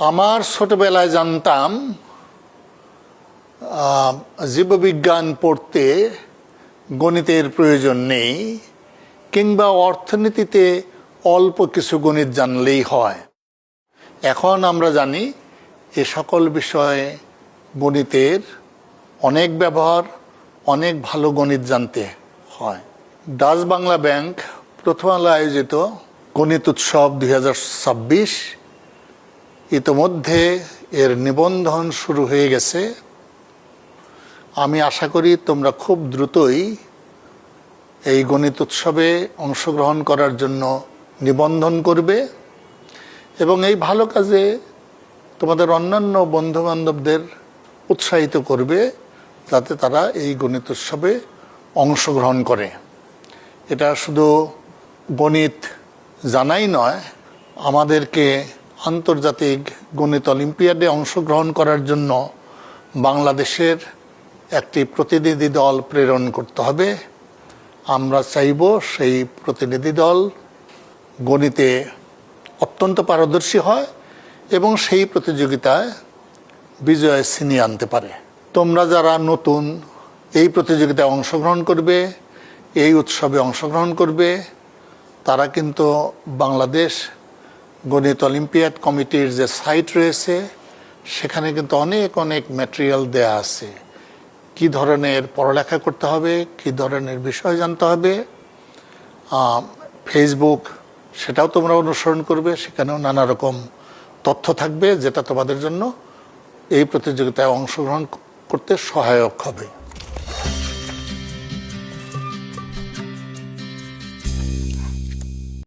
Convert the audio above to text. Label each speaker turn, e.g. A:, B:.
A: আমার ছোটবেলায় জানতাম জীববিজ্ঞান পড়তে গণিতের প্রয়োজন নেই, কিংবা অর্থনীতিতে অল্প কিছু গণিত জানলেই হয়। এখন আমরা জানি এ সকল বিষয়ে গণিতের অনেক ব্যবহার, অনেক ভালো গণিত জানতে হয়। ডাচ বাংলা ব্যাংক প্রথম আলো আয়োজিত গণিত উৎসব 2026 ইতোমধ্যে এর নিবন্ধন শুরু হয়ে গেছে। আমি আশা করি তোমরা খুব দ্রুতই এই গণিত উৎসবে অংশগ্রহণ করার জন্য নিবন্ধন করবে এবং এই ভালো কাজে তোমাদের অন্যান্য বন্ধুবান্ধবদের উৎসাহিত করবে যাতে তারা এই গণিত উৎসবে অংশগ্রহণ করে। এটা শুধু গণিত জানাই নয়, আমাদেরকে আন্তর্জাতিক গণিত অলিম্পিয়াডে অংশগ্রহণ করার জন্য বাংলাদেশের একটি প্রতিনিধি দল প্রেরণ করতে হবে। আমরা চাইব সেই প্রতিনিধি দল গণিতে অত্যন্ত পারদর্শী হয় এবং সেই প্রতিযোগিতায় বিজয় ছিনিয়ে আনতে পারে। তোমরা যারা নতুন এই প্রতিযোগিতায় অংশগ্রহণ করবে, এই উৎসবে অংশগ্রহণ করবে, তারা কিন্তু বাংলাদেশ গণিত অলিম্পিয়াড কমিটির যে সাইট রয়েছে সেখানে কিন্তু অনেক অনেক ম্যাটেরিয়াল দেয়া আছে। কি ধরনের পড়ালেখা করতে হবে, কি ধরনের বিষয় জানতে হবে। ফেসবুক সেটাও তোমরা অনুসরণ করবে, সেখানেও নানা রকম তথ্য থাকবে যেটা তোমাদের জন্য এই প্রতিযোগিতায় অংশগ্রহণ করতে সহায়ক হবে।